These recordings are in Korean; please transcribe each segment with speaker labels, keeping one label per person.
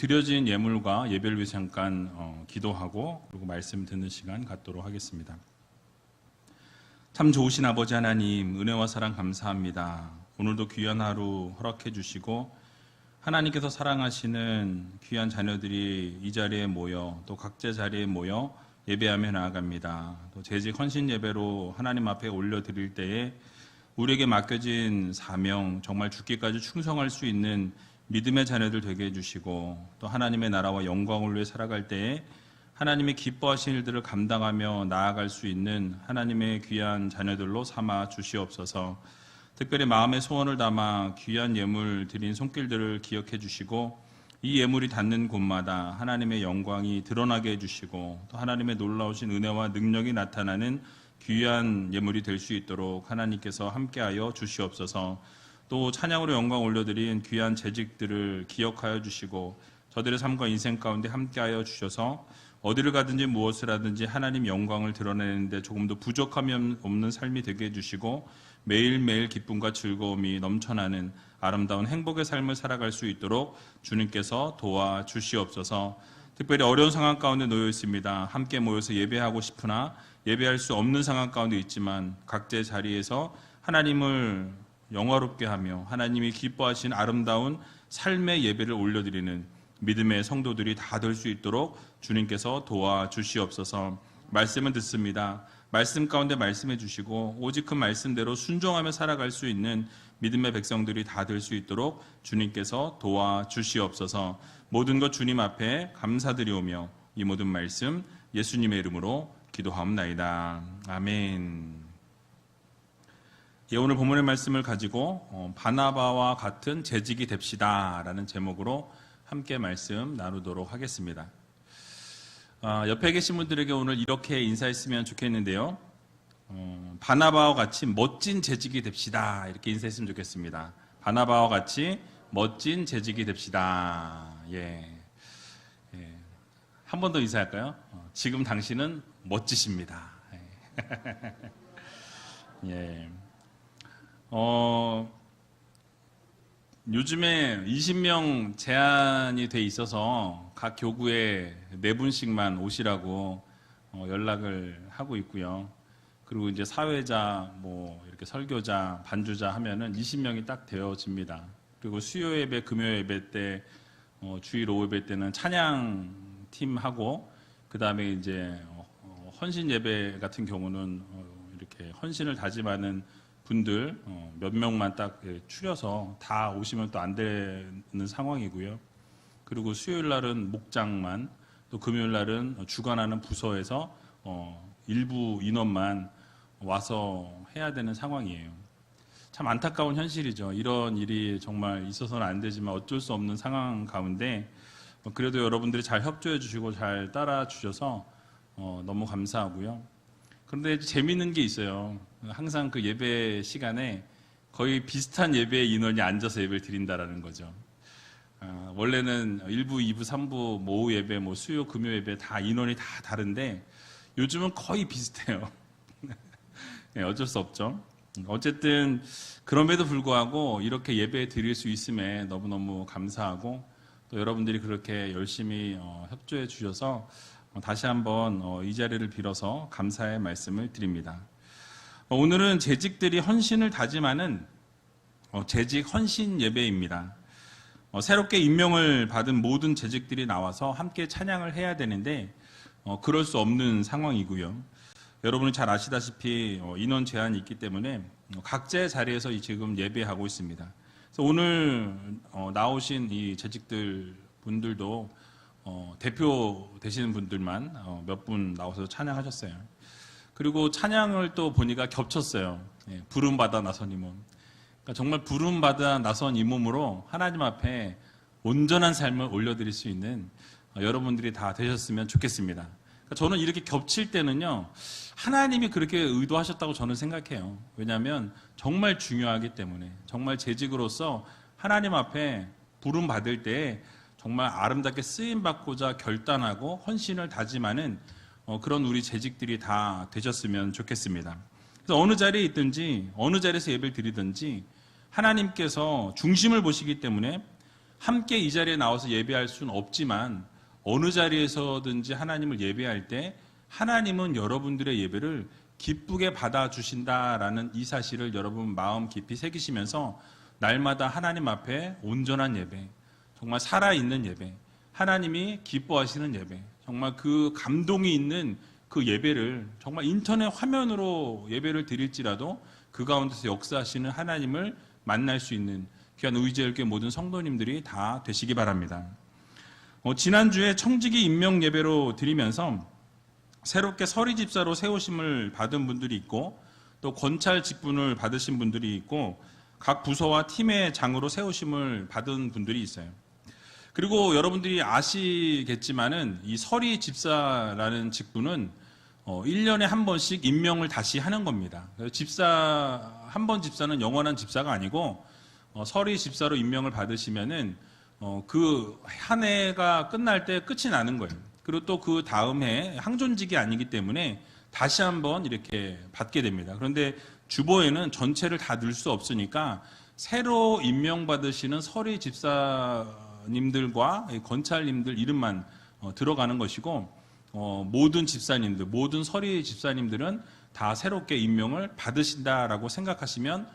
Speaker 1: 드려진 예물과 예배를 위해서 잠깐 기도하고 그리고 말씀 듣는 시간 갖도록 하겠습니다. 참 좋으신 아버지 하나님, 은혜와 사랑 감사합니다. 오늘도 귀한 하루 허락해 주시고 하나님께서 사랑하시는 귀한 자녀들이 이 자리에 모여 또 각자 자리에 모여 예배하며 나아갑니다. 또 재직 헌신 예배로 하나님 앞에 올려드릴 때에 우리에게 맡겨진 사명, 정말 죽기까지 충성할 수 있는 믿음의 자녀들 되게 해주시고 또 하나님의 나라와 영광을 위해 살아갈 때에 하나님의 기뻐하신 일들을 감당하며 나아갈 수 있는 하나님의 귀한 자녀들로 삼아 주시옵소서. 특별히 마음의 소원을 담아 귀한 예물 드린 손길들을 기억해 주시고 이 예물이 닿는 곳마다 하나님의 영광이 드러나게 해주시고 또 하나님의 놀라우신 은혜와 능력이 나타나는 귀한 예물이 될 수 있도록 하나님께서 함께하여 주시옵소서. 또 찬양으로 영광 올려드린 귀한 재직들을 기억하여 주시고 저들의 삶과 인생 가운데 함께하여 주셔서 어디를 가든지 무엇을 하든지 하나님 영광을 드러내는데 조금도 부족함이 없는 삶이 되게 해주시고 매일매일 기쁨과 즐거움이 넘쳐나는 아름다운 행복의 삶을 살아갈 수 있도록 주님께서 도와주시옵소서. 특별히 어려운 상황 가운데 놓여 있습니다. 함께 모여서 예배하고 싶으나 예배할 수 없는 상황 가운데 있지만 각자의 자리에서 하나님을 영화롭게 하며 하나님이 기뻐하신 아름다운 삶의 예배를 올려드리는 믿음의 성도들이 다 될 수 있도록 주님께서 도와주시옵소서. 말씀은 듣습니다. 말씀 가운데 말씀해 주시고 오직 그 말씀대로 순종하며 살아갈 수 있는 믿음의 백성들이 다 될 수 있도록 주님께서 도와주시옵소서. 모든 것 주님 앞에 감사드리오며 이 모든 말씀 예수님의 이름으로 기도하옵나이다. 아멘. 오늘 본문의 말씀을 가지고 바나바와 같은 재직이 됩시다 라는 제목으로 함께 말씀 나누도록 하겠습니다. 옆에 계신 분들에게 오늘 이렇게 인사했으면 좋겠는데요. 바나바와 같이 멋진 재직이 됩시다 이렇게 인사했으면 좋겠습니다. 바나바와 같이 멋진 재직이 됩시다. 한 번 더 인사할까요? 지금 당신은 멋지십니다. 예. 요즘에 20명 제한이 돼 있어서 각 교구에 4분씩만 오시라고 연락을 하고 있고요. 그리고 이제 사회자, 이렇게 설교자, 반주자 하면은 20명이 딱 되어집니다. 그리고 수요 예배, 금요 예배 때, 주일 오후 예배 때는 찬양 팀하고, 그 다음에 이제 헌신 예배 같은 경우는 이렇게 헌신을 다짐하는 분들 몇 명만 딱 추려서 다 오시면 또 안 되는 상황이고요. 그리고 수요일 날은 목장만, 또 금요일 날은 주관하는 부서에서 일부 인원만 와서 해야 되는 상황이에요. 참 안타까운 현실이죠. 이런 일이 정말 있어서는 안 되지만 어쩔 수 없는 상황 가운데 그래도 여러분들이 잘 협조해 주시고 잘 따라 주셔서 너무 감사하고요. 그런데 재미있는 게 있어요. 항상 그 예배 시간에 거의 비슷한 예배 인원이 앉아서 예배를 드린다라는 거죠. 원래는 1부, 2부, 3부, 오후 예배, 수요, 금요 예배 다 인원이 다 다른데 요즘은 거의 비슷해요. 네, 어쩔 수 없죠. 어쨌든 그럼에도 불구하고 이렇게 예배 드릴 수 있음에 너무너무 감사하고 또 여러분들이 그렇게 열심히 협조해 주셔서 다시 한번 이 자리를 빌어서 감사의 말씀을 드립니다. 오늘은 재직들이 헌신을 다짐하는 재직 헌신 예배입니다. 새롭게 임명을 받은 모든 재직들이 나와서 함께 찬양을 해야 되는데 그럴 수 없는 상황이고요. 여러분이 잘 아시다시피 인원 제한이 있기 때문에 각자의 자리에서 지금 예배하고 있습니다. 그래서 오늘 나오신 이 재직들 분들도 대표 되시는 분들만 몇 분 나와서 찬양하셨어요. 그리고 찬양을 또 보니까 겹쳤어요. 부름받아 나선 이 몸. 그러니까 정말 부름받아 나선 이 몸으로 하나님 앞에 온전한 삶을 올려드릴 수 있는 여러분들이 다 되셨으면 좋겠습니다. 그러니까 저는 이렇게 겹칠 때는요, 하나님이 그렇게 의도하셨다고 저는 생각해요. 왜냐하면 정말 중요하기 때문에, 정말 재직으로서 하나님 앞에 부름받을 때 정말 아름답게 쓰임받고자 결단하고 헌신을 다짐하는 그런 우리 재직들이 다 되셨으면 좋겠습니다. 그래서 어느 자리에 있든지 어느 자리에서 예배를 드리든지 하나님께서 중심을 보시기 때문에 함께 이 자리에 나와서 예배할 수는 없지만 어느 자리에서든지 하나님을 예배할 때 하나님은 여러분들의 예배를 기쁘게 받아주신다라는 이 사실을 여러분 마음 깊이 새기시면서 날마다 하나님 앞에 온전한 예배, 정말 살아있는 예배, 하나님이 기뻐하시는 예배, 정말 그 감동이 있는 그 예배를 정말 인터넷 화면으로 예배를 드릴지라도 그 가운데서 역사하시는 하나님을 만날 수 있는 귀한 의지의 모든 성도님들이 다 되시기 바랍니다. 지난주에 청지기 임명 예배로 드리면서 새롭게 서리 집사로 세우심을 받은 분들이 있고 또 권찰 직분을 받으신 분들이 있고 각 부서와 팀의 장으로 세우심을 받은 분들이 있어요. 그리고 여러분들이 아시겠지만은 이 서리 집사라는 직분은 1년에 한 번씩 임명을 다시 하는 겁니다. 한 번 집사는 영원한 집사가 아니고 서리 집사로 임명을 받으시면은 그 한 해가 끝날 때 끝이 나는 거예요. 그리고 또 그 다음 해 항존직이 아니기 때문에 다시 한번 이렇게 받게 됩니다. 그런데 주보에는 전체를 다 넣을 수 없으니까 새로 임명받으시는 서리 집사님들과 권찰님들 이름만 들어가는 것이고 모든 집사님들, 모든 서리 집사님들은 다 새롭게 임명을 받으신다라고 생각하시면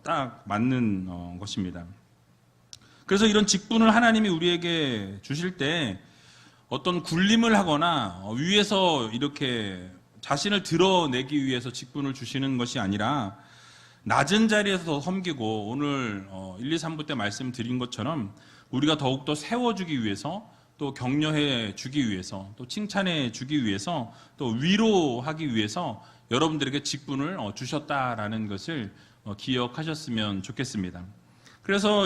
Speaker 1: 딱 맞는 것입니다. 그래서 이런 직분을 하나님이 우리에게 주실 때 어떤 굴림을 하거나 위에서 이렇게 자신을 드러내기 위해서 직분을 주시는 것이 아니라 낮은 자리에서 더 섬기고 오늘 1, 2, 3부 때 말씀드린 것처럼 우리가 더욱더 세워주기 위해서 또 격려해 주기 위해서 또 칭찬해 주기 위해서 또 위로하기 위해서 여러분들에게 직분을 주셨다라는 것을 기억하셨으면 좋겠습니다. 그래서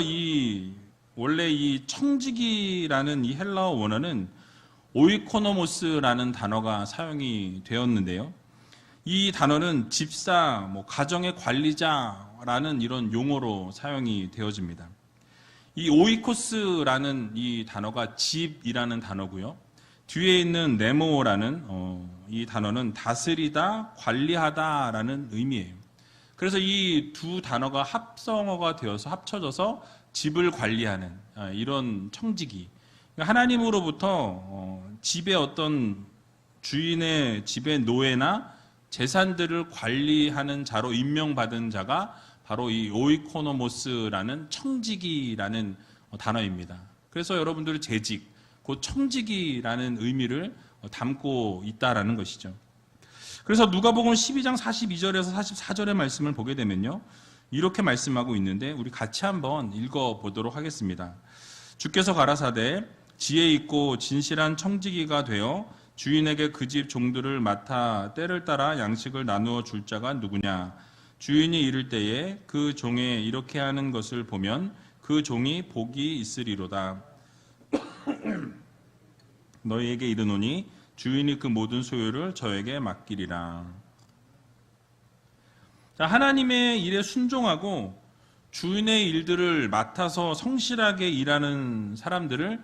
Speaker 1: 원래 이 청지기라는 이 헬라어 원어는 오이코노모스라는 단어가 사용이 되었는데요. 이 단어는 집사, 가정의 관리자라는 이런 용어로 사용이 되어집니다. 이 오이코스라는 이 단어가 집이라는 단어고요. 뒤에 있는 네모라는 이 단어는 다스리다, 관리하다라는 의미예요. 그래서 이 두 단어가 합성어가 되어서 합쳐져서 집을 관리하는 이런 청지기. 하나님으로부터 집의 어떤 주인의 집의 노예나 재산들을 관리하는 자로 임명받은 자가 바로 이 오이코노모스라는 청지기라는 단어입니다. 그래서 여러분들의 재직, 곧 청지기라는 의미를 담고 있다라는 것이죠. 그래서 누가복음 12장 42절에서 44절의 말씀을 보게 되면요, 이렇게 말씀하고 있는데 우리 같이 한번 읽어보도록 하겠습니다. 주께서 가라사대 지혜 있고 진실한 청지기가 되어 주인에게 그 집 종들을 맡아 때를 따라 양식을 나누어 줄 자가 누구냐? 주인이 이를 때에 그 종의 이렇게 하는 것을 보면 그 종이 복이 있으리로다. 너희에게 이르노니 주인이 그 모든 소유를 저에게 맡기리라. 자, 하나님의 일에 순종하고 주인의 일들을 맡아서 성실하게 일하는 사람들을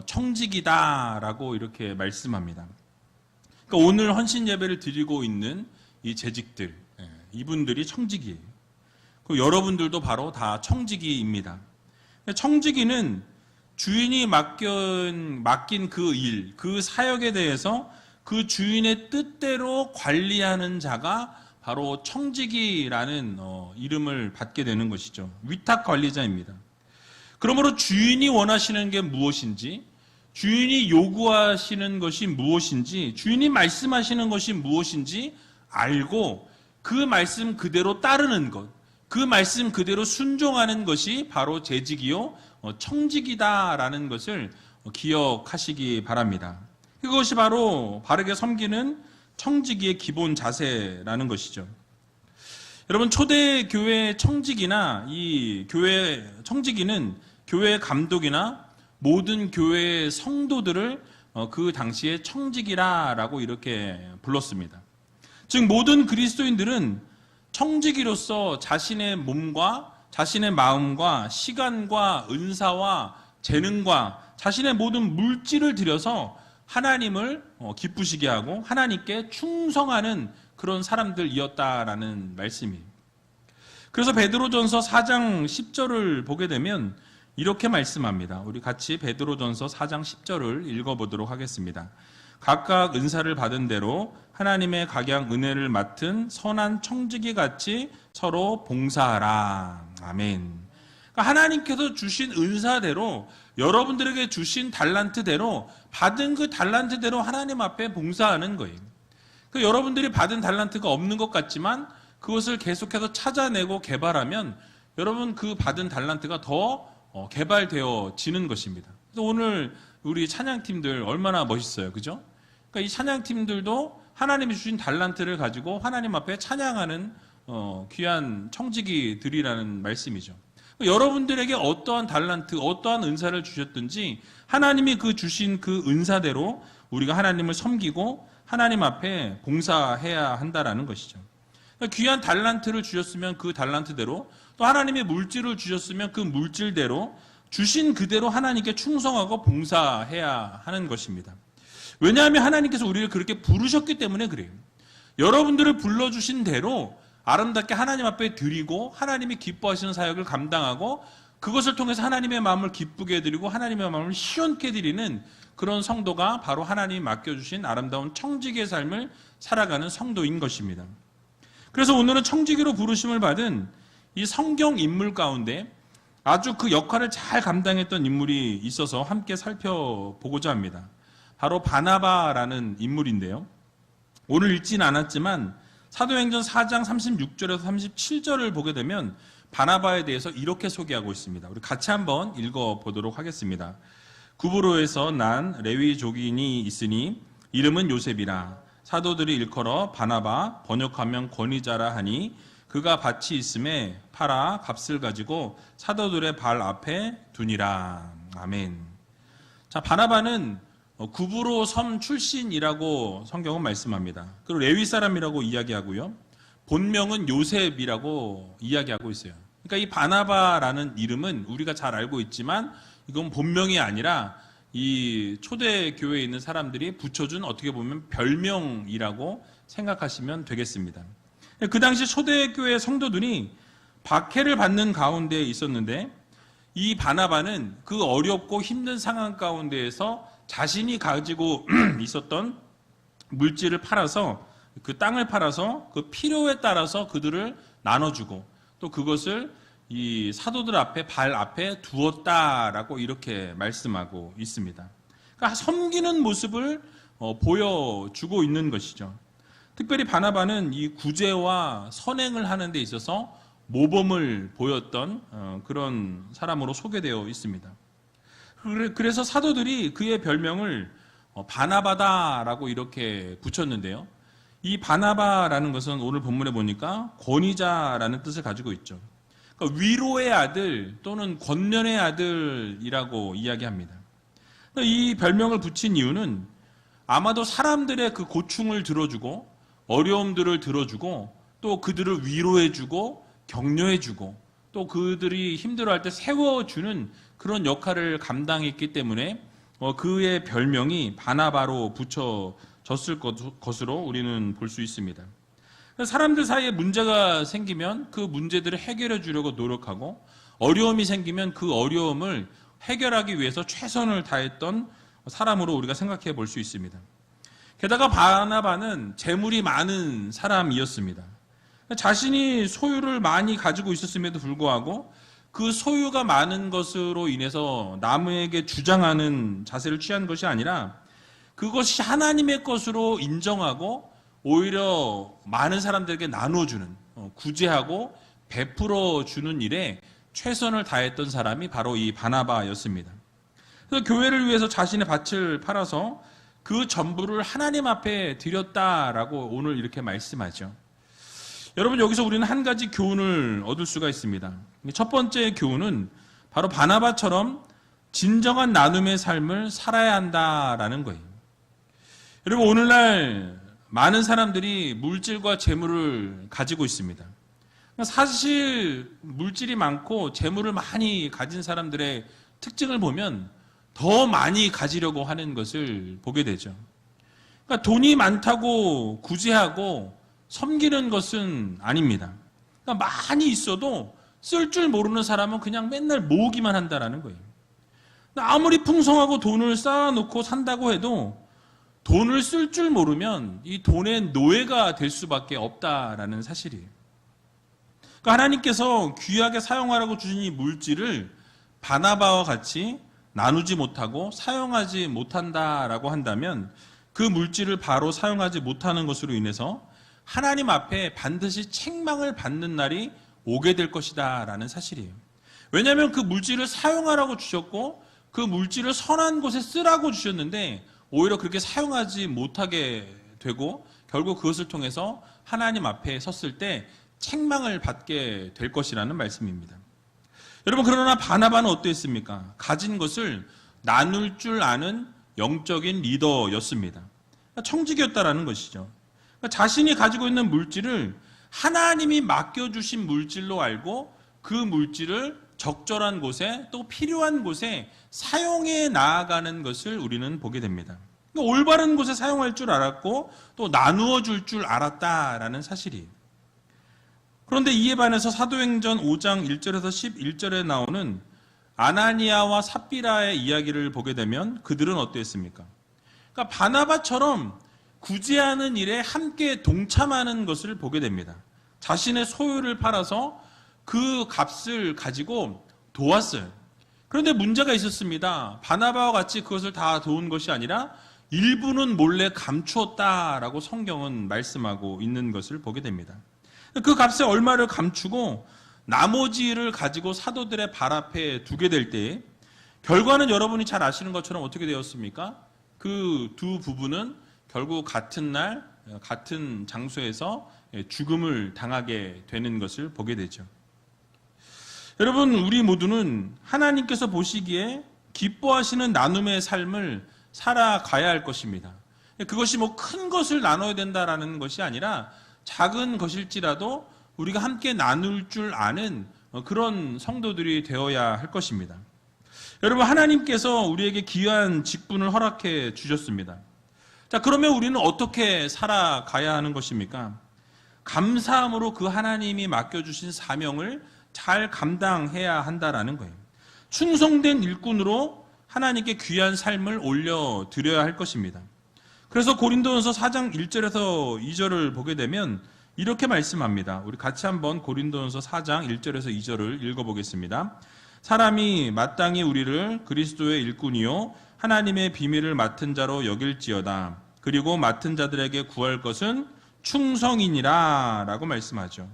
Speaker 1: 청지기다라고 이렇게 말씀합니다. 그러니까 오늘 헌신 예배를 드리고 있는 이 재직들, 이분들이 청지기예요. 여러분들도 바로 다 청지기입니다. 청지기는 주인이 맡긴 그 일, 그 사역에 대해서 그 주인의 뜻대로 관리하는 자가 바로 청지기라는 이름을 받게 되는 것이죠. 위탁 관리자입니다. 그러므로 주인이 원하시는 게 무엇인지, 주인이 요구하시는 것이 무엇인지, 주인이 말씀하시는 것이 무엇인지 알고 그 말씀 그대로 따르는 것, 그 말씀 그대로 순종하는 것이 바로 재직이요 청지기다라는 것을 기억하시기 바랍니다. 그것이 바로 바르게 섬기는 청지기의 기본 자세라는 것이죠. 여러분, 초대 교회 청지기나 이 교회 청지기는 교회 감독이나 모든 교회의 성도들을 그 당시에 청지기라라고 이렇게 불렀습니다. 즉 모든 그리스도인들은 청지기로서 자신의 몸과 자신의 마음과 시간과 은사와 재능과 자신의 모든 물질을 들여서 하나님을 기쁘시게 하고 하나님께 충성하는 그런 사람들이었다라는 말씀이에요. 그래서 베드로전서 4장 10절을 보게 되면 이렇게 말씀합니다. 우리 같이 베드로전서 4장 10절을 읽어보도록 하겠습니다. 각각 은사를 받은 대로 하나님의 각양 은혜를 맡은 선한 청지기 같이 서로 봉사하라. 아멘. 그러니까 하나님께서 주신 은사대로, 여러분들에게 주신 달란트대로, 받은 그 달란트대로 하나님 앞에 봉사하는 거예요. 그러니까 여러분들이 받은 달란트가 없는 것 같지만 그것을 계속해서 찾아내고 개발하면 여러분 그 받은 달란트가 더 개발되어지는 것입니다. 그래서 오늘 우리 찬양팀들 얼마나 멋있어요. 그죠? 그러니까 이 찬양팀들도 하나님이 주신 달란트를 가지고 하나님 앞에 찬양하는 귀한 청지기들이라는 말씀이죠. 여러분들에게 어떠한 달란트, 어떠한 은사를 주셨든지 하나님이 그 주신 그 은사대로 우리가 하나님을 섬기고 하나님 앞에 봉사해야 한다라는 것이죠. 귀한 달란트를 주셨으면 그 달란트대로, 또 하나님의 물질을 주셨으면 그 물질대로 주신 그대로 하나님께 충성하고 봉사해야 하는 것입니다. 왜냐하면 하나님께서 우리를 그렇게 부르셨기 때문에 그래요. 여러분들을 불러주신 대로 아름답게 하나님 앞에 드리고 하나님이 기뻐하시는 사역을 감당하고 그것을 통해서 하나님의 마음을 기쁘게 해드리고 하나님의 마음을 시원케 해드리는 그런 성도가 바로 하나님이 맡겨주신 아름다운 청지기의 삶을 살아가는 성도인 것입니다. 그래서 오늘은 청지기로 부르심을 받은 이 성경 인물 가운데 아주 그 역할을 잘 감당했던 인물이 있어서 함께 살펴보고자 합니다. 바로 바나바라는 인물인데요. 오늘 읽지는 않았지만 사도행전 4장 36절에서 37절을 보게 되면 바나바에 대해서 이렇게 소개하고 있습니다. 우리 같이 한번 읽어보도록 하겠습니다. 구브로에서 난 레위족인이 있으니 이름은 요셉이라. 사도들이 일컬어 바나바, 번역하면 권위자라 하니 그가 밭이 있음에 팔아 값을 가지고 사도들의 발 앞에 두니라. 아멘. 자, 바나바는 구브로 섬 출신이라고 성경은 말씀합니다. 그리고 레위 사람이라고 이야기하고요. 본명은 요셉이라고 이야기하고 있어요. 그러니까 이 바나바라는 이름은 우리가 잘 알고 있지만 이건 본명이 아니라 이 초대교회에 있는 사람들이 붙여준 어떻게 보면 별명이라고 생각하시면 되겠습니다. 그 당시 초대교회 성도들이 박해를 받는 가운데 있었는데 이 바나바는 그 어렵고 힘든 상황 가운데에서 자신이 가지고 있었던 물질을 팔아서 그 땅을 팔아서 그 필요에 따라서 그들을 나눠주고 또 그것을 이 사도들 앞에 발 앞에 두었다라고 이렇게 말씀하고 있습니다. 그러니까 섬기는 모습을 보여주고 있는 것이죠. 특별히 바나바는 이 구제와 선행을 하는 데 있어서 모범을 보였던 그런 사람으로 소개되어 있습니다. 그래서 사도들이 그의 별명을 바나바다라고 이렇게 붙였는데요. 이 바나바라는 것은 오늘 본문에 보니까 권위자라는 뜻을 가지고 있죠. 그러니까 위로의 아들 또는 권면의 아들이라고 이야기합니다. 이 별명을 붙인 이유는 아마도 사람들의 그 고충을 들어주고 어려움들을 들어주고 또 그들을 위로해주고 격려해주고 또 그들이 힘들어할 때 세워주는 그런 역할을 감당했기 때문에 그의 별명이 바나바로 붙여졌을 것으로 우리는 볼 수 있습니다. 사람들 사이에 문제가 생기면 그 문제들을 해결해 주려고 노력하고 어려움이 생기면 그 어려움을 해결하기 위해서 최선을 다했던 사람으로 우리가 생각해 볼 수 있습니다. 게다가 바나바는 재물이 많은 사람이었습니다. 자신이 소유를 많이 가지고 있었음에도 불구하고 그 소유가 많은 것으로 인해서 남에게 주장하는 자세를 취한 것이 아니라 그것이 하나님의 것으로 인정하고 오히려 많은 사람들에게 나눠주는, 구제하고 베풀어주는 일에 최선을 다했던 사람이 바로 이 바나바였습니다. 그래서 교회를 위해서 자신의 밭을 팔아서 그 전부를 하나님 앞에 드렸다라고 오늘 이렇게 말씀하죠. 여러분, 여기서 우리는 한 가지 교훈을 얻을 수가 있습니다. 첫 번째 교훈은 바로 바나바처럼 진정한 나눔의 삶을 살아야 한다라는 거예요. 여러분, 오늘날 많은 사람들이 물질과 재물을 가지고 있습니다. 사실 물질이 많고 재물을 많이 가진 사람들의 특징을 보면 더 많이 가지려고 하는 것을 보게 되죠. 그러니까 돈이 많다고 구제하고 섬기는 것은 아닙니다. 그러니까 많이 있어도 쓸 줄 모르는 사람은 그냥 맨날 모으기만 한다라는 거예요. 아무리 풍성하고 돈을 쌓아놓고 산다고 해도 돈을 쓸 줄 모르면 이 돈의 노예가 될 수밖에 없다라는 사실이에요. 그러니까 하나님께서 귀하게 사용하라고 주신 이 물질을 바나바와 같이 나누지 못하고 사용하지 못한다라고 한다면 그 물질을 바로 사용하지 못하는 것으로 인해서 하나님 앞에 반드시 책망을 받는 날이 오게 될 것이다 라는 사실이에요. 왜냐하면 그 물질을 사용하라고 주셨고 그 물질을 선한 곳에 쓰라고 주셨는데 오히려 그렇게 사용하지 못하게 되고 결국 그것을 통해서 하나님 앞에 섰을 때 책망을 받게 될 것이라는 말씀입니다. 여러분, 그러나 바나바는 어땠습니까? 가진 것을 나눌 줄 아는 영적인 리더였습니다. 청직이었다라는 것이죠. 자신이 가지고 있는 물질을 하나님이 맡겨주신 물질로 알고 그 물질을 적절한 곳에 또 필요한 곳에 사용해 나아가는 것을 우리는 보게 됩니다. 올바른 곳에 사용할 줄 알았고 또 나누어 줄 줄 알았다라는 사실이에요. 그런데 이에 반해서 사도행전 5장 1절에서 11절에 나오는 아나니아와 삽비라의 이야기를 보게 되면 그들은 어땠습니까? 그러니까 바나바처럼 구제하는 일에 함께 동참하는 것을 보게 됩니다. 자신의 소유를 팔아서 그 값을 가지고 도왔어요. 그런데 문제가 있었습니다. 바나바와 같이 그것을 다 도운 것이 아니라 일부는 몰래 감추었다라고 성경은 말씀하고 있는 것을 보게 됩니다. 그 값의 얼마를 감추고 나머지를 가지고 사도들의 발 앞에 두게 될 때 결과는 여러분이 잘 아시는 것처럼 어떻게 되었습니까? 그 두 부부는 결국 같은 날 같은 장소에서 죽음을 당하게 되는 것을 보게 되죠. 여러분, 우리 모두는 하나님께서 보시기에 기뻐하시는 나눔의 삶을 살아가야 할 것입니다. 그것이 뭐 큰 것을 나눠야 된다라는 것이 아니라 작은 것일지라도 우리가 함께 나눌 줄 아는 그런 성도들이 되어야 할 것입니다. 여러분, 하나님께서 우리에게 귀한 직분을 허락해 주셨습니다. 자, 그러면 우리는 어떻게 살아가야 하는 것입니까? 감사함으로 그 하나님이 맡겨주신 사명을 잘 감당해야 한다라는 거예요. 충성된 일꾼으로 하나님께 귀한 삶을 올려드려야 할 것입니다. 그래서 고린도전서 4장 1절에서 2절을 보게 되면 이렇게 말씀합니다. 우리 같이 한번 고린도전서 4장 1절에서 2절을 읽어보겠습니다. 사람이 마땅히 우리를 그리스도의 일꾼이요 하나님의 비밀을 맡은 자로 여길지어다. 그리고 맡은 자들에게 구할 것은 충성이니라 라고 말씀하죠.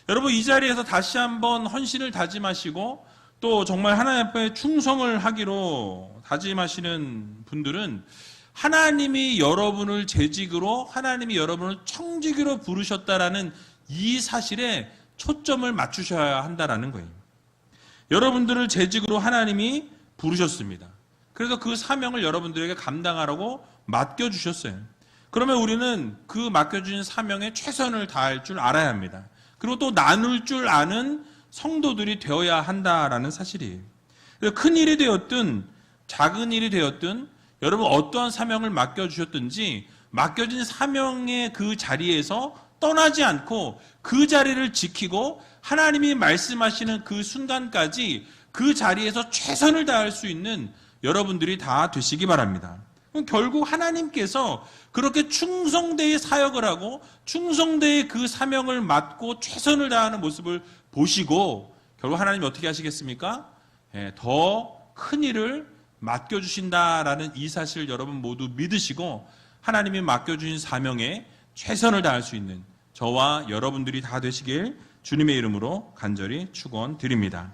Speaker 1: 여러분, 이 자리에서 다시 한번 헌신을 다짐하시고 또 정말 하나님 앞에 충성을 하기로 다짐하시는 분들은 하나님이 여러분을 재직으로, 하나님이 여러분을 청직으로 부르셨다라는 이 사실에 초점을 맞추셔야 한다라는 거예요. 여러분들을 재직으로 하나님이 부르셨습니다. 그래서 그 사명을 여러분들에게 감당하라고 맡겨주셨어요. 그러면 우리는 그 맡겨주신 사명에 최선을 다할 줄 알아야 합니다. 그리고 또 나눌 줄 아는 성도들이 되어야 한다라는 사실이에요. 큰 일이 되었든 작은 일이 되었든 여러분 어떠한 사명을 맡겨주셨든지 맡겨진 사명의 그 자리에서 떠나지 않고 그 자리를 지키고 하나님이 말씀하시는 그 순간까지 그 자리에서 최선을 다할 수 있는 여러분들이 다 되시기 바랍니다. 결국 하나님께서 그렇게 충성되이 사역을 하고 충성되이 그 사명을 맡고 최선을 다하는 모습을 보시고 결국 하나님이 어떻게 하시겠습니까? 더 큰 일을 맡겨주신다라는 이 사실을 여러분 모두 믿으시고 하나님이 맡겨주신 사명에 최선을 다할 수 있는 저와 여러분들이 다 되시길 주님의 이름으로 간절히 축원드립니다.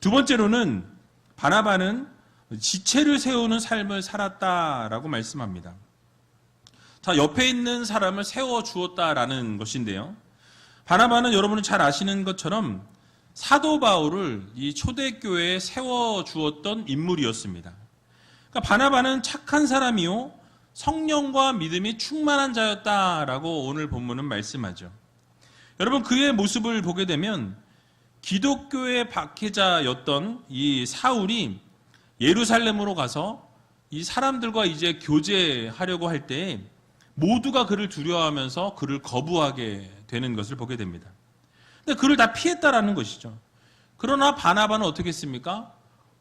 Speaker 1: 두 번째로는 바나바는 지체를 세우는 삶을 살았다라고 말씀합니다. 자, 옆에 있는 사람을 세워주었다라는 것인데요. 바나바는 여러분은 잘 아시는 것처럼 사도 바울을 이 초대교회에 세워주었던 인물이었습니다. 그러니까 바나바는 착한 사람이요 성령과 믿음이 충만한 자였다라고 오늘 본문은 말씀하죠. 여러분, 그의 모습을 보게 되면 기독교의 박해자였던 이 사울이 예루살렘으로 가서 이 사람들과 이제 교제하려고 할 때 모두가 그를 두려워하면서 그를 거부하게 되는 것을 보게 됩니다. 근데 그를 다 피했다라는 것이죠. 그러나 바나바는 어떻게 했습니까?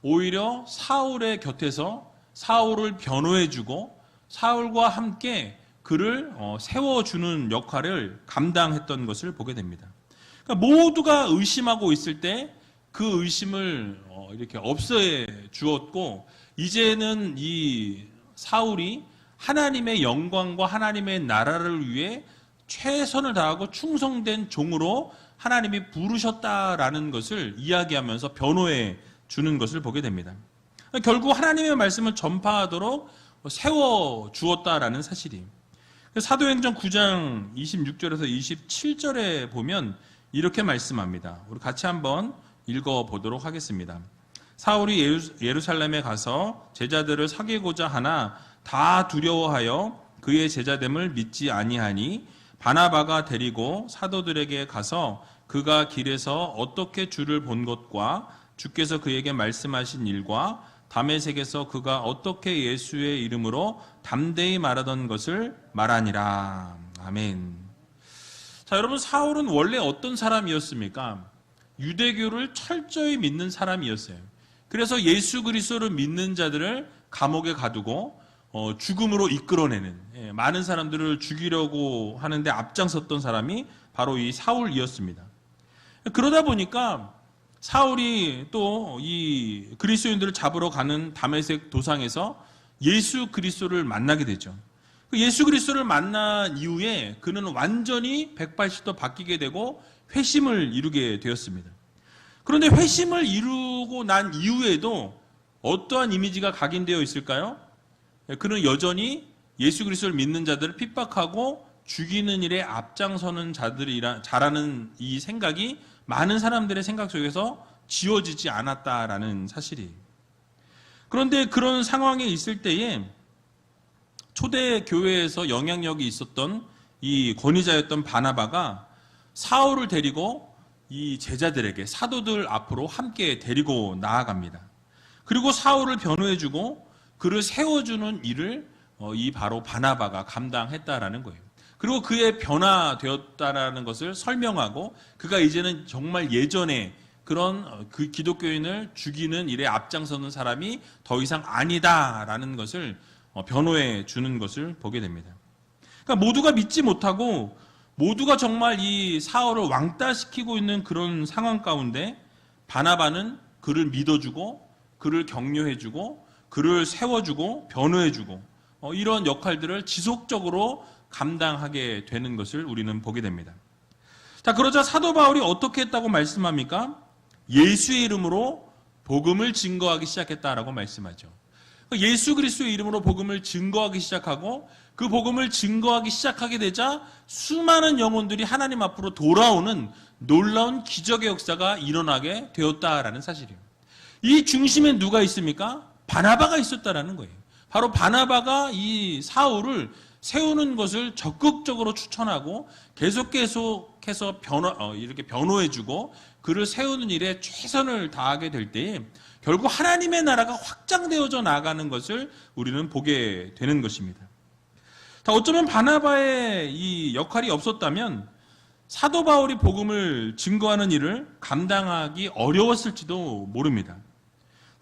Speaker 1: 오히려 사울의 곁에서 사울을 변호해주고 사울과 함께 그를 세워주는 역할을 감당했던 것을 보게 됩니다. 그러니까 모두가 의심하고 있을 때 그 의심을 이렇게 없애 주었고, 이제는 이 사울이 하나님의 영광과 하나님의 나라를 위해 최선을 다하고 충성된 종으로 하나님이 부르셨다라는 것을 이야기하면서 변호해 주는 것을 보게 됩니다. 결국 하나님의 말씀을 전파하도록 세워 주었다라는 사실이. 사도행전 9장 26절에서 27절에 보면 이렇게 말씀합니다. 우리 같이 한번 읽어보도록 하겠습니다. 사울이 예루살렘에 가서 제자들을 사귀고자 하나 다 두려워하여 그의 제자됨을 믿지 아니하니 바나바가 데리고 사도들에게 가서 그가 길에서 어떻게 주를 본 것과 주께서 그에게 말씀하신 일과 다메섹에서 그가 어떻게 예수의 이름으로 담대히 말하던 것을 말하니라. 아멘. 자, 여러분, 사울은 원래 어떤 사람이었습니까? 유대교를 철저히 믿는 사람이었어요. 그래서 예수 그리스도를 믿는 자들을 감옥에 가두고 죽음으로 이끌어내는, 많은 사람들을 죽이려고 하는데 앞장섰던 사람이 바로 이 사울이었습니다. 그러다 보니까 사울이 또 이 그리스도인들을 잡으러 가는 다메섹 도상에서 예수 그리스도를 만나게 되죠. 예수 그리스도를 만난 이후에 그는 완전히 180도 바뀌게 되고 회심을 이루게 되었습니다. 그런데 회심을 이루고 난 이후에도 어떠한 이미지가 각인되어 있을까요? 그는 여전히 예수 그리스도를 믿는 자들을 핍박하고 죽이는 일에 앞장서는 자라는 이 생각이 많은 사람들의 생각 속에서 지워지지 않았다라는 사실이에요. 그런데 그런 상황에 있을 때에 초대 교회에서 영향력이 있었던 이 권위자였던 바나바가 사울을 데리고 이 제자들에게, 사도들 앞으로 함께 데리고 나아갑니다. 그리고 사울을 변호해주고 그를 세워주는 일을 이 바로 바나바가 감당했다라는 거예요. 그리고 그의 변화되었다라는 것을 설명하고 그가 이제는 정말 예전에 그런 그 기독교인을 죽이는 일에 앞장서는 사람이 더 이상 아니다라는 것을 변호해 주는 것을 보게 됩니다. 그러니까 모두가 믿지 못하고 모두가 정말 이 사울을 왕따시키고 있는 그런 상황 가운데 바나바는 그를 믿어주고 그를 격려해주고 그를 세워주고 변호해주고 이런 역할들을 지속적으로 감당하게 되는 것을 우리는 보게 됩니다. 자, 그러자 사도 바울이 어떻게 했다고 말씀합니까? 예수의 이름으로 복음을 증거하기 시작했다라고 말씀하죠. 예수 그리스도의 이름으로 복음을 증거하기 시작하고 그 복음을 증거하기 시작하게 되자 수많은 영혼들이 하나님 앞으로 돌아오는 놀라운 기적의 역사가 일어나게 되었다라는 사실이에요. 이 중심에 누가 있습니까? 바나바가 있었다라는 거예요. 바로 바나바가 이 사울을 세우는 것을 적극적으로 추천하고 계속해서 이렇게 변호해주고 그를 세우는 일에 최선을 다하게 될 때에 결국 하나님의 나라가 확장되어져 나가는 것을 우리는 보게 되는 것입니다. 자, 어쩌면 바나바의 이 역할이 없었다면 사도 바울이 복음을 증거하는 일을 감당하기 어려웠을지도 모릅니다.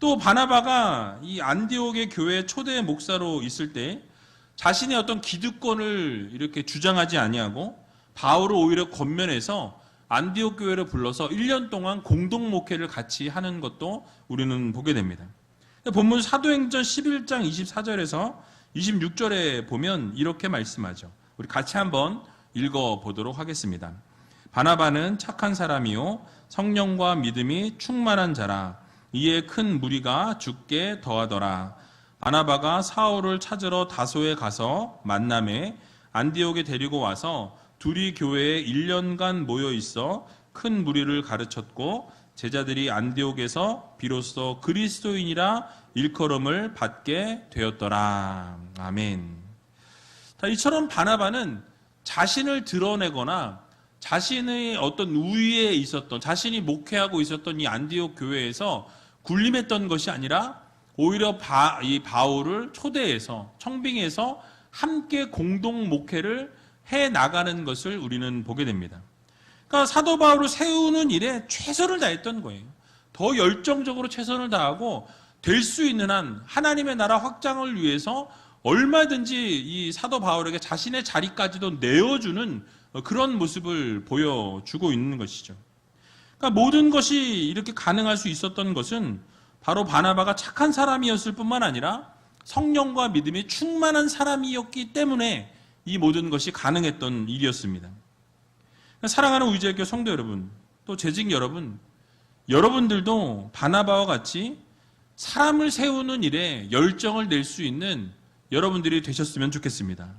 Speaker 1: 또 바나바가 이 안디옥의 교회 초대 목사로 있을 때 자신의 어떤 기득권을 이렇게 주장하지 아니하고 바울을 오히려 권면해서 안디옥 교회를 불러서 1년 동안 공동 목회를 같이 하는 것도 우리는 보게 됩니다. 본문 사도행전 11장 24절에서 26절에 보면 이렇게 말씀하죠. 우리 같이 한번 읽어보도록 하겠습니다. 바나바는 착한 사람이요 성령과 믿음이 충만한 자라. 이에 큰 무리가 죽게 더하더라. 바나바가 사울을 찾으러 다소에 가서 만남에 안디옥에 데리고 와서 둘이 교회에 1년간 모여 있어 큰 무리를 가르쳤고 제자들이 안디옥에서 비로소 그리스도인이라 일컬음을 받게 되었더라. 아멘. 이처럼 바나바는 자신을 드러내거나 자신의 어떤 우위에 있었던, 자신이 목회하고 있었던 이 안디옥 교회에서 군림했던 것이 아니라 오히려 이 바울을 초대해서 청빙해서 함께 공동 목회를 해 나가는 것을 우리는 보게 됩니다. 그러니까 사도 바울을 세우는 일에 최선을 다했던 거예요. 더 열정적으로 최선을 다하고 될 수 있는 한 하나님의 나라 확장을 위해서 얼마든지 이 사도 바울에게 자신의 자리까지도 내어주는 그런 모습을 보여주고 있는 것이죠. 그러니까 모든 것이 이렇게 가능할 수 있었던 것은 바로 바나바가 착한 사람이었을 뿐만 아니라 성령과 믿음이 충만한 사람이었기 때문에 이 모든 것이 가능했던 일이었습니다. 그러니까 사랑하는 우리제일교회 성도 여러분, 또 재직 여러분, 여러분들도 바나바와 같이 사람을 세우는 일에 열정을 낼 수 있는 여러분들이 되셨으면 좋겠습니다.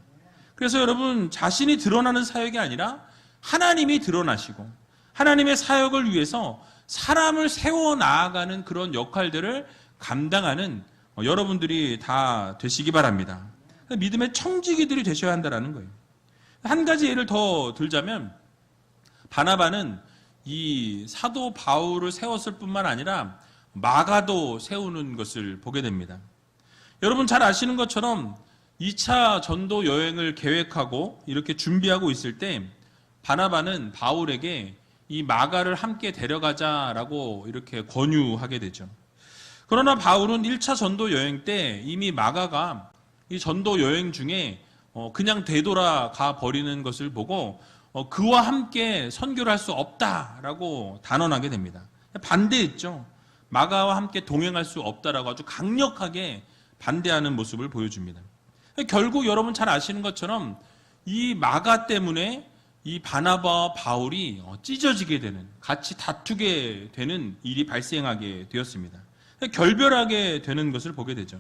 Speaker 1: 그래서 여러분 자신이 드러나는 사역이 아니라 하나님이 드러나시고 하나님의 사역을 위해서 사람을 세워 나아가는 그런 역할들을 감당하는 여러분들이 다 되시기 바랍니다. 믿음의 청지기들이 되셔야 한다는 거예요. 한 가지 예를 더 들자면 바나바는 이 사도 바울을 세웠을 뿐만 아니라 마가도 세우는 것을 보게 됩니다. 여러분 잘 아시는 것처럼 2차 전도 여행을 계획하고 이렇게 준비하고 있을 때 바나바는 바울에게 이 마가를 함께 데려가자라고 이렇게 권유하게 되죠. 그러나 바울은 1차 전도 여행 때 이미 마가가 이 전도 여행 중에 그냥 되돌아가 버리는 것을 보고 그와 함께 선교를 할 수 없다라고 단언하게 됩니다. 반대했죠. 마가와 함께 동행할 수 없다라고 아주 강력하게 반대하는 모습을 보여줍니다. 결국 여러분 잘 아시는 것처럼 이 마가 때문에 이 바나바와 바울이 찢어지게 되는, 같이 다투게 되는 일이 발생하게 되었습니다. 결별하게 되는 것을 보게 되죠.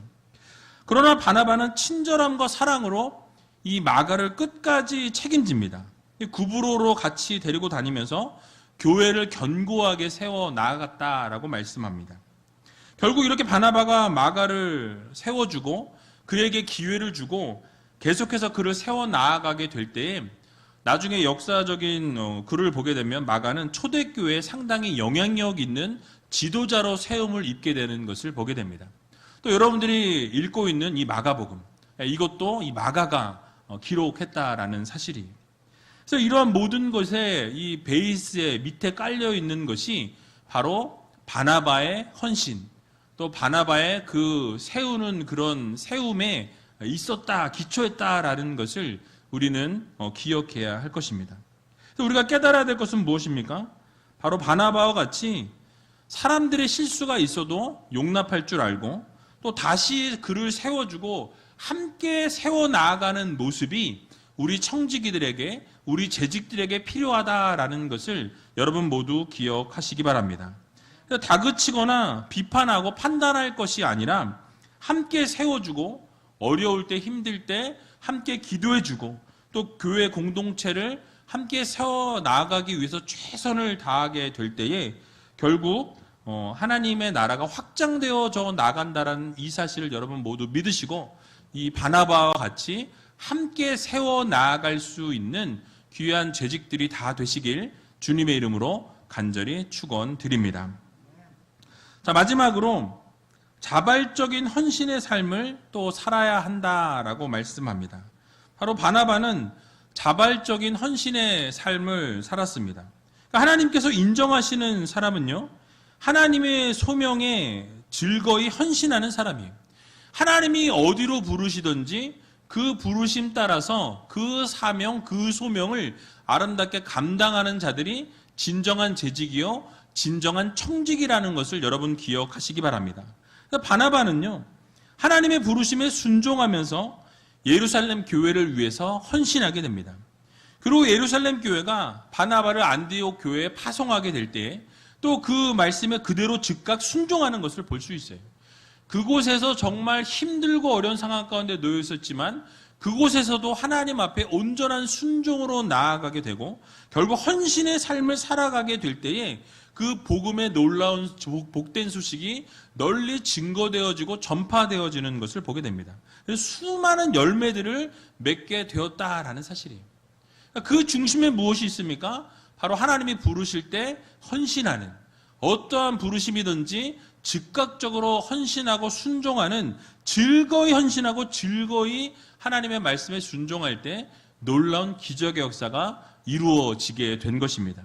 Speaker 1: 그러나 바나바는 친절함과 사랑으로 이 마가를 끝까지 책임집니다. 구브로로 같이 데리고 다니면서 교회를 견고하게 세워 나아갔다라고 말씀합니다. 결국 이렇게 바나바가 마가를 세워주고 그에게 기회를 주고 계속해서 그를 세워 나아가게 될 때에 나중에 역사적인 글을 보게 되면 마가는 초대교회에 상당히 영향력 있는 지도자로 세움을 입게 되는 것을 보게 됩니다. 또 여러분들이 읽고 있는 이 마가복음, 이것도 이 마가가 기록했다라는 사실이에요. 그래서 이러한 모든 것에 이 베이스에 밑에 깔려 있는 것이 바로 바나바의 헌신, 또 바나바의 그 세우는 그런 세움에 있었다, 기초했다라는 것을 우리는 기억해야 할 것입니다. 그래서 우리가 깨달아야 될 것은 무엇입니까? 바로 바나바와 같이 사람들의 실수가 있어도 용납할 줄 알고 또 다시 그를 세워주고 함께 세워 나아가는 모습이 우리 청지기들에게, 우리 재직들에게 필요하다라는 것을 여러분 모두 기억하시기 바랍니다. 다그치거나 비판하고 판단할 것이 아니라 함께 세워주고 어려울 때, 힘들 때 함께 기도해주고 또 교회 공동체를 함께 세워 나아가기 위해서 최선을 다하게 될 때에 결국 하나님의 나라가 확장되어져 나간다는 이 사실을 여러분 모두 믿으시고 이 바나바와 같이 함께 세워 나아갈 수 있는 귀한 재직들이 다 되시길 주님의 이름으로 간절히 축원드립니다. 자, 마지막으로 자발적인 헌신의 삶을 또 살아야 한다라고 말씀합니다. 바로 바나바는 자발적인 헌신의 삶을 살았습니다. 그러니까 하나님께서 인정하시는 사람은요, 하나님의 소명에 즐거이 헌신하는 사람이에요. 하나님이 어디로 부르시든지 그 부르심 따라서 그 사명, 그 소명을 아름답게 감당하는 자들이 진정한 재직이요, 진정한 청직이라는 것을 여러분 기억하시기 바랍니다. 바나바는요, 하나님의 부르심에 순종하면서 예루살렘 교회를 위해서 헌신하게 됩니다. 그리고 예루살렘 교회가 바나바를 안디옥 교회에 파송하게 될 때 또 그 말씀에 그대로 즉각 순종하는 것을 볼 수 있어요. 그곳에서 정말 힘들고 어려운 상황 가운데 놓여 있었지만 그곳에서도 하나님 앞에 온전한 순종으로 나아가게 되고 결국 헌신의 삶을 살아가게 될 때에 그 복음의 놀라운 복된 소식이 널리 증거되어지고 전파되어지는 것을 보게 됩니다. 그래서 수많은 열매들을 맺게 되었다라는 사실이에요. 그 중심에 무엇이 있습니까? 바로 하나님이 부르실 때 헌신하는, 어떠한 부르심이든지 즉각적으로 헌신하고 순종하는, 즐거이 헌신하고 즐거이 하나님의 말씀에 순종할 때 놀라운 기적의 역사가 이루어지게 된 것입니다.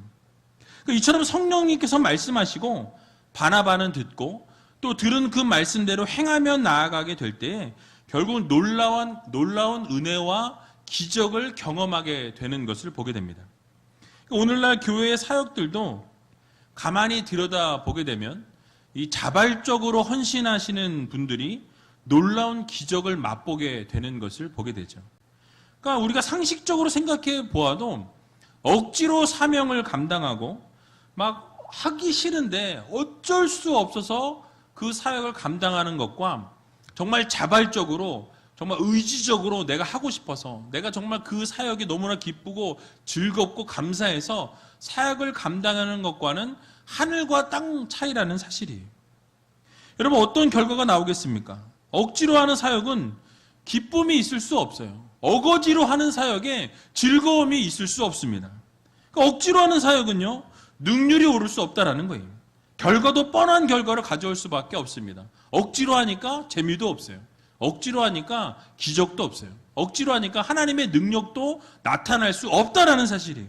Speaker 1: 이처럼 성령님께서 말씀하시고 바나바는 듣고 또 들은 그 말씀대로 행하며 나아가게 될 때 결국 놀라운 은혜와 기적을 경험하게 되는 것을 보게 됩니다. 오늘날 교회의 사역들도 가만히 들여다보게 되면 이 자발적으로 헌신하시는 분들이 놀라운 기적을 맛보게 되는 것을 보게 되죠. 그러니까 우리가 상식적으로 생각해 보아도 억지로 사명을 감당하고 막 하기 싫은데 어쩔 수 없어서 그 사역을 감당하는 것과 정말 자발적으로 정말 의지적으로 내가 하고 싶어서 내가 정말 그 사역이 너무나 기쁘고 즐겁고 감사해서 사역을 감당하는 것과는 하늘과 땅 차이라는 사실이에요. 여러분 어떤 결과가 나오겠습니까? 억지로 하는 사역은 기쁨이 있을 수 없어요. 어거지로 하는 사역에 즐거움이 있을 수 없습니다. 그러니까 억지로 하는 사역은요, 능률이 오를 수 없다라는 거예요. 결과도 뻔한 결과를 가져올 수밖에 없습니다. 억지로 하니까 재미도 없어요. 억지로 하니까 기적도 없어요. 억지로 하니까 하나님의 능력도 나타날 수 없다라는 사실이에요.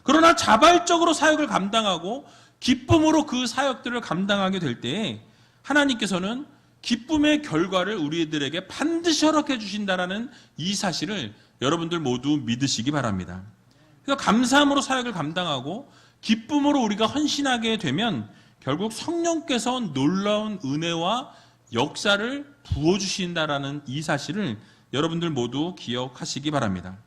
Speaker 1: 그러나 자발적으로 사역을 감당하고 기쁨으로 그 사역들을 감당하게 될 때에 하나님께서는 기쁨의 결과를 우리들에게 반드시 허락해 주신다라는 이 사실을 여러분들 모두 믿으시기 바랍니다. 그래서 감사함으로 사역을 감당하고 기쁨으로 우리가 헌신하게 되면 결국 성령께서 놀라운 은혜와 역사를 부어주신다라는 이 사실을 여러분들 모두 기억하시기 바랍니다.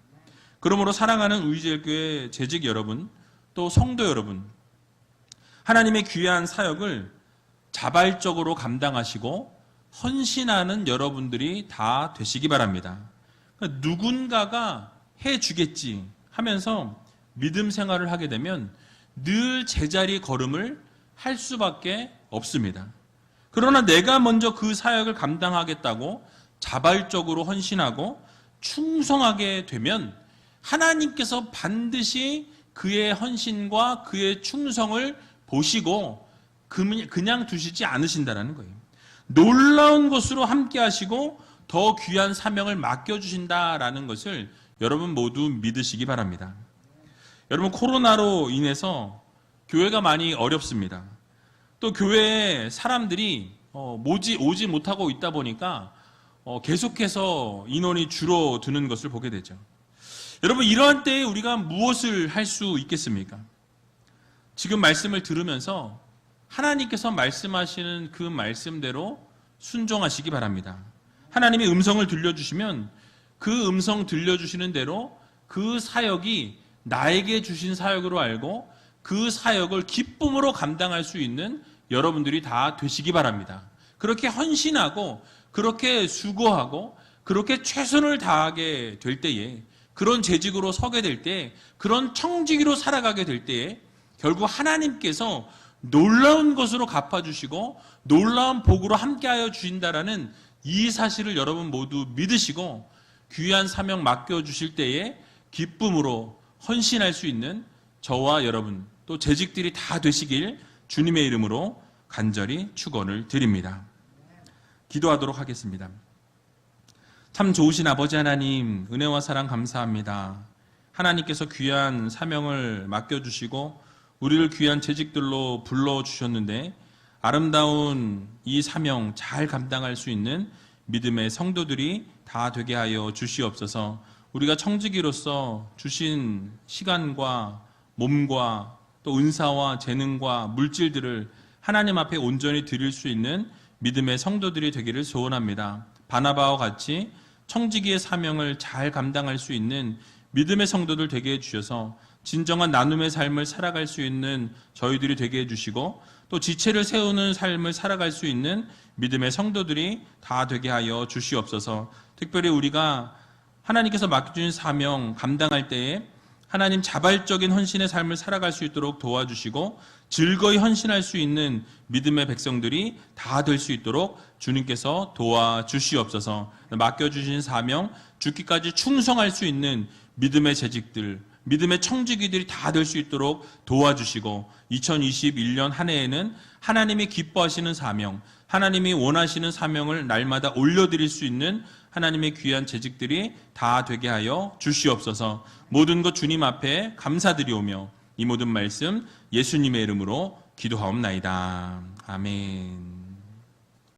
Speaker 1: 그러므로 사랑하는 우리제일교회 재직 여러분, 또 성도 여러분, 하나님의 귀한 사역을 자발적으로 감당하시고 헌신하는 여러분들이 다 되시기 바랍니다. 그러니까 누군가가 해주겠지 하면서 믿음 생활을 하게 되면 늘 제자리 걸음을 할 수밖에 없습니다. 그러나 내가 먼저 그 사역을 감당하겠다고 자발적으로 헌신하고 충성하게 되면 하나님께서 반드시 그의 헌신과 그의 충성을 보시고 그냥 두시지 않으신다는 거예요. 놀라운 것으로 함께 하시고 더 귀한 사명을 맡겨주신다라는 것을 여러분 모두 믿으시기 바랍니다. 여러분 코로나로 인해서 교회가 많이 어렵습니다. 또 교회에 사람들이 오지 못하고 있다 보니까 계속해서 인원이 줄어드는 것을 보게 되죠. 여러분 이러한 때에 우리가 무엇을 할 수 있겠습니까? 지금 말씀을 들으면서 하나님께서 말씀하시는 그 말씀대로 순종하시기 바랍니다. 하나님의 음성을 들려주시면 그 음성 들려주시는 대로 그 사역이 나에게 주신 사역으로 알고 그 사역을 기쁨으로 감당할 수 있는 여러분들이 다 되시기 바랍니다. 그렇게 헌신하고 그렇게 수고하고 그렇게 최선을 다하게 될 때에 그런 재직으로 서게 될 때 그런 청지기로 살아가게 될 때에 결국 하나님께서 놀라운 것으로 갚아주시고 놀라운 복으로 함께하여 주신다라는 이 사실을 여러분 모두 믿으시고 귀한 사명 맡겨주실 때에 기쁨으로 헌신할 수 있는 저와 여러분 또 재직들이 다 되시길 주님의 이름으로 간절히 축원을 드립니다. 기도하도록 하겠습니다. 참 좋으신 아버지 하나님, 은혜와 사랑 감사합니다. 하나님께서 귀한 사명을 맡겨주시고 우리를 귀한 재직들로 불러주셨는데 아름다운 이 사명 잘 감당할 수 있는 믿음의 성도들이 다 되게 하여 주시옵소서. 우리가 청지기로서 주신 시간과 몸과 또 은사와 재능과 물질들을 하나님 앞에 온전히 드릴 수 있는 믿음의 성도들이 되기를 소원합니다. 바나바와 같이 청지기의 사명을 잘 감당할 수 있는 믿음의 성도들 되게 해주셔서 진정한 나눔의 삶을 살아갈 수 있는 저희들이 되게 해주시고 또 지체를 세우는 삶을 살아갈 수 있는 믿음의 성도들이 다 되게 하여 주시옵소서. 특별히 우리가 하나님께서 맡겨주신 사명 감당할 때에 하나님 자발적인 헌신의 삶을 살아갈 수 있도록 도와주시고 즐거이 헌신할 수 있는 믿음의 백성들이 다 될 수 있도록 주님께서 도와주시옵소서. 맡겨주신 사명 죽기까지 충성할 수 있는 믿음의 재직들, 믿음의 청지기들이 다 될 수 있도록 도와주시고 2021년 한 해에는 하나님이 기뻐하시는 사명, 하나님이 원하시는 사명을 날마다 올려드릴 수 있는 하나님의 귀한 재직들이 다 되게 하여 주시옵소서. 모든 것 주님 앞에 감사드리오며 이 모든 말씀 예수님의 이름으로 기도하옵나이다. 아멘.